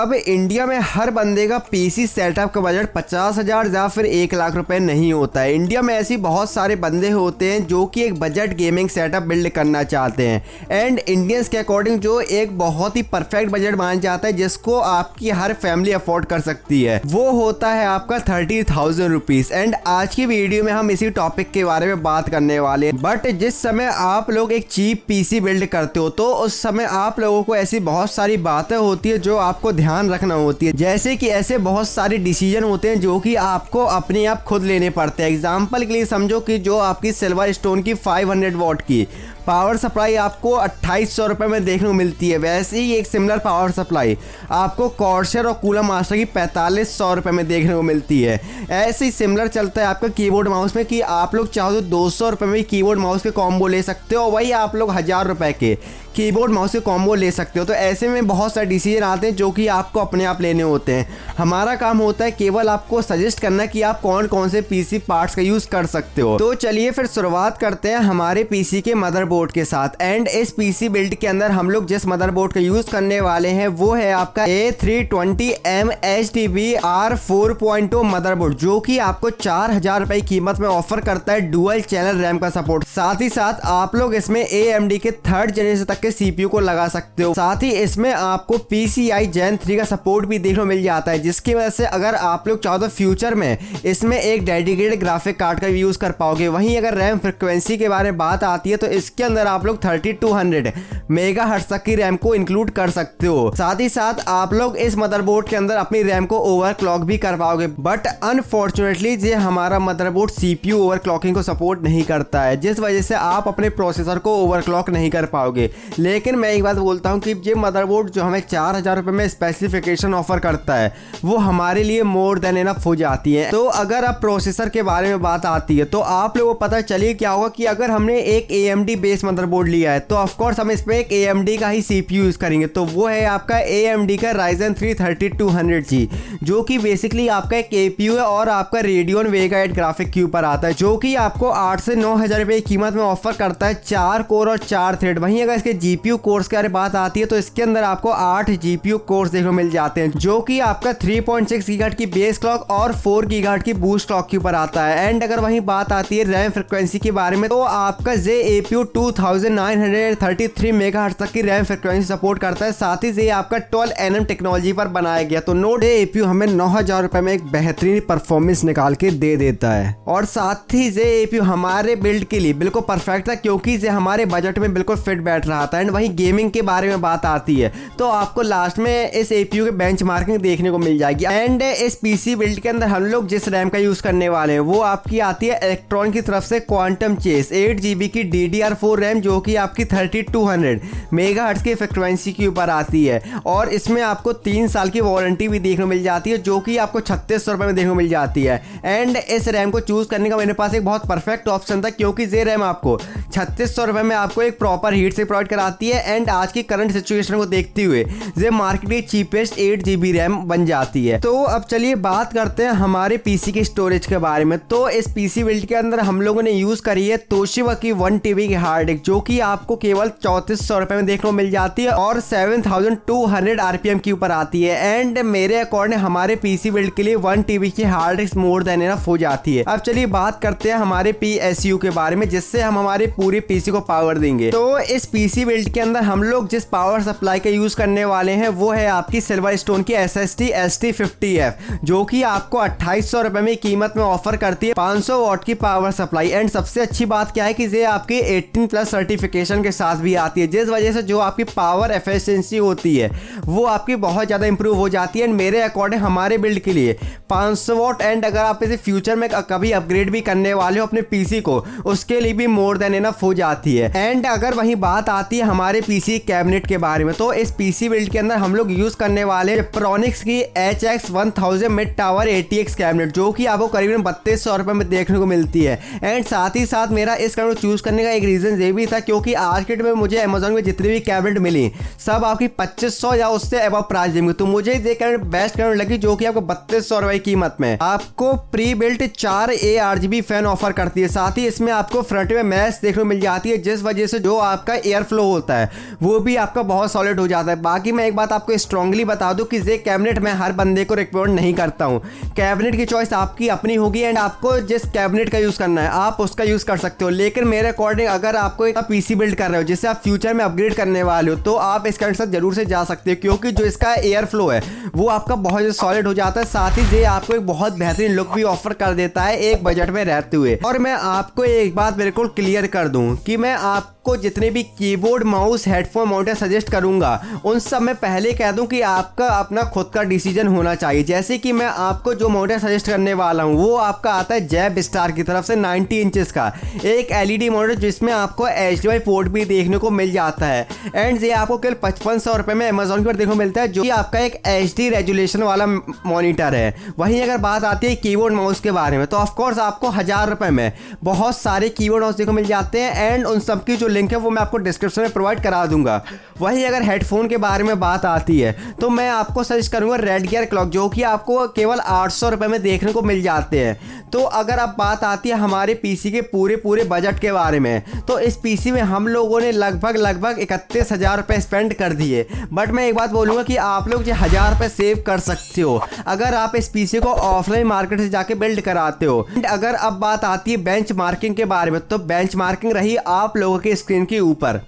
अब इंडिया में हर बंदे का पीसी सेटअप का बजट 50,000 या फिर 1 लाख रुपए नहीं होता है। इंडिया में ऐसी बहुत सारे बंदे होते हैं जो कि एक बजट गेमिंग सेटअप बिल्ड करना चाहते हैं एंड इंडियंस के अकॉर्डिंग जो एक बहुत ही परफेक्ट बजट मान जाता है जिसको आपकी हर फैमिली अफोर्ड कर सकती है, वो होता है आपका 30,000 रुपीज। एंड आज की वीडियो में हम इसी टॉपिक के बारे में बात करने वाले हैं। बट जिस समय आप लोग एक चीप पीसी बिल्ड करते हो तो उस समय आप लोगों को ऐसी बहुत सारी बातें होती है जो आपको ध्यान रखना होती है, जैसे कि ऐसे बहुत सारे डिसीजन होते हैं जो कि आपको अपने आप खुद लेने पड़ते हैं। एग्जांपल के लिए समझो कि जो आपकी सिल्वर स्टोन की 500 वॉट की पावर सप्लाई आपको 2800 रुपये में देखने को मिलती है, वैसे ही एक सिमिलर पावर सप्लाई आपको कॉर्सर और कूलर मास्टर की 4500 रुपये में देखने को मिलती है। ऐसे ही सिमिलर चलता है आपका कीबोर्ड माउस में कि आप लोग चाहो तो 200 रुपये में कीबोर्ड माउस के कॉम्बो ले सकते हो, वही आप लोग 1000 रुपये के कीबोर्ड माउस के कॉम्बो ले सकते हो। तो ऐसे में बहुत सारे डिसीजन आते हैं जो कि आपको अपने आप लेने होते हैं। हमारा काम होता है केवल आपको सजेस्ट करना कि आप कौन कौन से पीसी पार्ट्स का यूज़ कर सकते हो। तो चलिए फिर शुरुआत करते हैं हमारे पीसी के मदरबोर्ड के साथ। एंड इस पीसी बिल्ड के अंदर हम लोग जिस मदरबोर्ड का यूज़ करने वाले हैं वो है आपका A320M HDB R4.0 मदरबोर्ड, जो कि आपको 4000 रुपये की कीमत में ऑफर करता है डुअल चैनल रैम का सपोर्ट। साथ ही साथ आप लोग इसमें AMD के 3rd जनरेशन तक के CPU को लगा सकते हो। साथ ही इसमें आपको PCI Gen 3 का सपोर्ट भी देखने को मिल जाता है, जिसकी वजह से अगर आप लोग चाहो तो फ्यूचर में इसमें एक डेडिकेटेड ग्राफिक कार्ड का यूज कर पाओगे। वहीं अगर रैम फ्रिक्वेंसी के बारे में बात आती है तो इसके अंदर आप लोग 3200 मेगाहर्ट्ज तक की रैम को इंक्लूड कर सकते हो। साथ ही साथ आप लोग इस मदरबोर्ड के अंदर अपनी रैम को ओवरक्लॉक भी कर पाओगे। बट अनफॉर्चुनेटली ये हमारा मदरबोर्ड CPU ओवरक्लॉकिंग को सपोर्ट नहीं करता है, जिस वजह से आप अपने प्रोसेसर को ओवरक्लॉक नहीं कर पाओगे। लेकिन मैं एक बात बोलता हूं कि ये मदरबोर्ड जो हमें 4000 रुपये में स्पेसिफिकेशन ऑफर करता है वो हमारे लिए मोर देन इनफ हो जाती है। तो अगर अब प्रोसेसर के बारे में बात आती है तो आप लोगों को पता चलिए क्या होगा कि अगर हमने एक AMD बेस मदरबोर्ड लिया है तो ऑफकोर्स हम इसमें एक AMD का ही CPU यूज करेंगे। तो वो है आपका AMD का Ryzen 3 3200G, जो कि बेसिकली आपका एक APU है और आपका Radeon Vega 8 ग्राफिक के ऊपर आता है, जो कि आपको 8 से 9000 रुपये की कीमत में ऑफर करता है 4 कोर और 4 थ्रेड। वहीं अगर इसके GPU कोर्स की बात आती है तो इसके अंदर आपको 8 GPU कोर्स देखने को मिल जाते हैं, जो कि आपका 3.6 गीगाहर्ट्ज की बेस क्लॉक और 4 गीगाहर्ट्ज की बूस्ट क्लॉक के ऊपर आता है। एंड अगर वहीं बात आती है रैम फ्रिक्वेंसी के बारे में तो आपका APU 2933 मेगाहर्ट्ज तक की रैम फ्रिक्वेंसी सपोर्ट करता है। साथ ही ये आपका 12nm टेक्नोलॉजी पर बनाया गया। तो नोट APU हमें 9000 रुपये में एक बेहतरीन परफॉर्मेंस निकाल के दे देता है। और साथ ही ये APU हमारे बिल्ड के लिए बिल्कुल परफेक्ट था, क्योंकि ये हमारे बजट में बिल्कुल फिट बैठ रहा था। एंड वहीं गेमिंग के बारे में बात आती है तो आपको लास्ट में इस APU के बेंचमार्किंग देखने को मिल जाएगी। एंड इस पीसी बिल्ड के अंदर हम लोग जिस रैम का यूज करने वाले हैं वो आपकी आती है इलेक्ट्रॉन की तरफ से क्वांटम चेस 8GB की DDR4 रैम, जो कि आपकी 3200 मेगाहर्ट्ज की फ्रिक्वेंसी के ऊपर आती है। और इसमें आपको 3 साल की वारंटी भी देखने को मिल जाती है, जो कि आपको 3600 रुपये में देखने को मिल जाती है। एंड इस रैम को चूज करने का मेरे पास एक बहुत परफेक्ट ऑप्शन था, क्योंकि ये रैम आपको 3600 रुपये में आपको एक प्रॉपर हीट से प्रोवाइड कराती है। एंड आज की करंट सिचुएशन को देखते हुए ये मार्केट की चीपेस्ट 8GB रैम बन जाती है। तो अब चलिए बात करते हैं हमारे पीसी की स्टोरेज के बारे में। तो इस पीसी बिल्ड के अंदर हम लोगों ने यूज करी है तोशिबा की 1TB की हार्ड डिस्क, जो कि आपको केवल 3400 रुपये में देखने को मिल जाती है और 7200 RPM के ऊपर आती है। एंड मेरे अकॉर्डिंग हमारे पीसी बिल्ड के लिए 1TB की hard disk more than enough हो जाती है। अब चलिए बात करते हैं हमारे PSU के बारे में, जिससे हम हमारे पूरे पीसी को पावर देंगे। तो इस पीसी बिल्ड के अंदर हम लोग जिस पावर सप्लाई का यूज करने वाले हैं वो है आपकी सिल्वर स्टोन की SSD ST50F, जो कि आपको 2800 रुपये में कीमत में ऑफर करती है 500 वॉट की पावर सप्लाई। एंड सबसे अच्छी बात क्या है कि ये आपकी 18+ सर्टिफिकेशन के साथ भी आती है, जिस वजह से जो आपकी पावर एफिशिएंसी होती है वो आपकी बहुत ज़्यादा इंप्रूव हो जाती है। एंड मेरे अकॉर्डिंग हमारे बिल्ड के लिए 500 वॉट एंड अगर आप इसे फ्यूचर में कभी अपग्रेड भी करने वाले हो अपने पीसी को, उसके लिए भी मोर देन इनफ हो जाती है। एंड अगर वहीं बात आती है हमारे पीसी कैबिनेट के बारे में तो इस पीसी बिल्ड के अंदर हम लोग यूज करने वाले Pronix की HX1000 mid tower ATX cabinet, जो कि आपको करीबन 3200 रुपये में देखने को मिलती है। एंड साथ ही साथ मेरा इस कैबिनेट चूज करने का एक रीजन रीजन ये भी था क्योंकि आज के टाइम में मुझे अमेजोन में जितनी भी कैबिनेट मिली सब आपकी 2500 या उससे अबव प्राइस देंगे, तो मुझे ये कैबिनेट बेस्ट कैबिनेट लगी जो कि आपको 3200 रुपए की कीमत में आपको pre built 4 ARGB fan offer करती है। साथ ही इसमें आपको फ्रंट में मैश देखने को मिल जाती है, जिस वजह से जो आपका एयर फ्लो होता है वो भी आपका बहुत सॉलिड हो जाता है। बाकी मैं एक बात आपको स्ट्रांगली बता दूं कि ये कैबिनेट मैं हर बंदे को रिकमेंड नहीं करता हूं। कैबिनेट की चॉइस आपकी अपनी होगी एंड आपको जिस कैबिनेट का यूज करना है आप उसका यूज कर सकते हो, लेकिन मेरे अकॉर्डिंग अगर आपको एक पीसी बिल्ड कर रहे हो जिससे आप फ्यूचर में अपग्रेड करने वाले हो तो आप इस कैबिनेट से जरूर से जा सकते हो, क्योंकि जो इसका एयर फ्लो है वो आपका बहुत ज़्यादा सॉलिड हो जाता है। साथ ही ये आपको एक बहुत बेहतरीन लुक भी ऑफर कर देता है एक बजट में रहते हुए। और मैं आपको एक बात बिल्कुल क्लियर कर दूं कि मैं आपको जितने भी कीबोर्ड माउस हेडफोन माउंटर सजेस्ट करूंगा उन सब में पहले कह दूं कि आपका अपना खुद का डिसीजन होना चाहिए। जैसे कि मैं आपको जो माउंटर सजेस्ट करने वाला हूं वो आपका आता है जैब स्टार की तरफ से 90 इंचेस का एक LED माउंटर जिसमें आपको HDMI पोर्ट भी देखने को मिल जाता है एंड ये आपको केवल 5500 रुपए में अमेजोन पर देखने को मिलता है, जो कि आपका एक HD रेजोल्यूशन वाला मॉनिटर है। वहीं अगर बात आती है कीबोर्ड माउस के बारे में तो ऑफकोर्स आपको 1000 रुपए में बहुत सारे कीबोर्ड माउस देखने को मिल जाते हैं एंड उन सब की जो लिंक है वो मैं आपको डिस्क्रिप्शन में प्रोवाइड करा दूंगा। वहीं अगर हेडफोन के बारे में बात आती है तो मैं आपको सजेस्ट करूंगा रेड गियर क्लॉक, जो कि आपको केवल 800 रुपए में देखने को मिल जाते हैं। तो अगर अब बात आती है हमारे पीसी के पूरे बजट के बारे में तो इस पीसी में हम लोगों ने लगभग 31,000 रुपए स्पेंड कर दिए। बट मैं एक बात बोलूँगा कि आप लोग जो 1000 रुपए सेव कर सकते हो अगर आप इस पीसी को ऑफलाइन मार्केट से जाके बिल्ड कराते हो। अगर अब बात आती है बेंच मार्किंग के बारे में तो बेंच मार्किंग रही आप लोगों की स्क्रीन के ऊपर।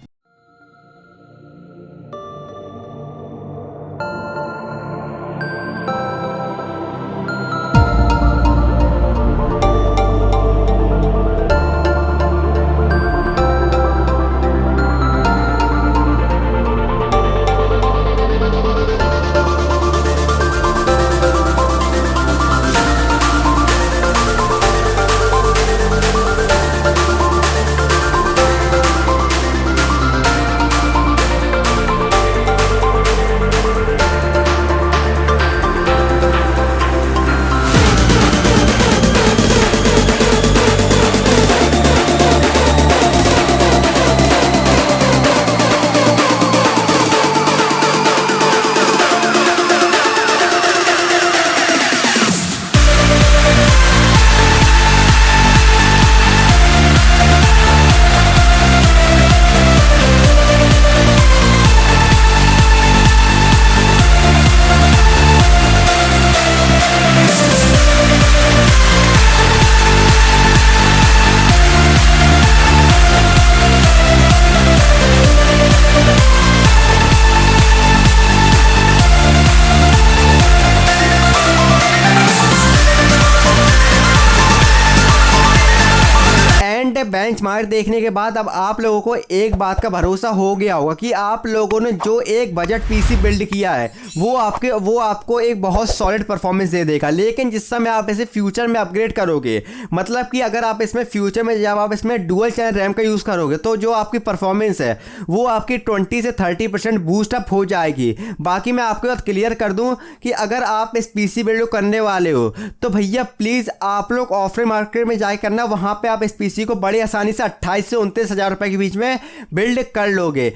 बेंचमार्क देखने के बाद अब आप लोगों को एक बात का भरोसा हो गया होगा कि आप लोगों ने जो एक बजट पीसी बिल्ड किया है वो आपको एक बहुत सॉलिड परफॉर्मेंस दे देगा। लेकिन जिस समय आप इसे फ्यूचर में अपग्रेड करोगे, मतलब कि अगर आप इसमें फ्यूचर में जब आप इसमें डुअल चैनल रैम का यूज़ करोगे तो जो आपकी परफॉर्मेंस है वो आपकी 20 से 30% बूस्ट अप हो जाएगी। बाकी मैं आपको बात क्लियर कर दूं कि अगर आप इस पीसी बिल्ड करने वाले हो तो भैया प्लीज़ आप लोग ऑफलाइन मार्केट में जाए करना, वहाँ पर आप इस पीसी को बड़ी आसानी से 28 से 29 हज़ार रुपए के बीच में बिल्ड कर लोगे।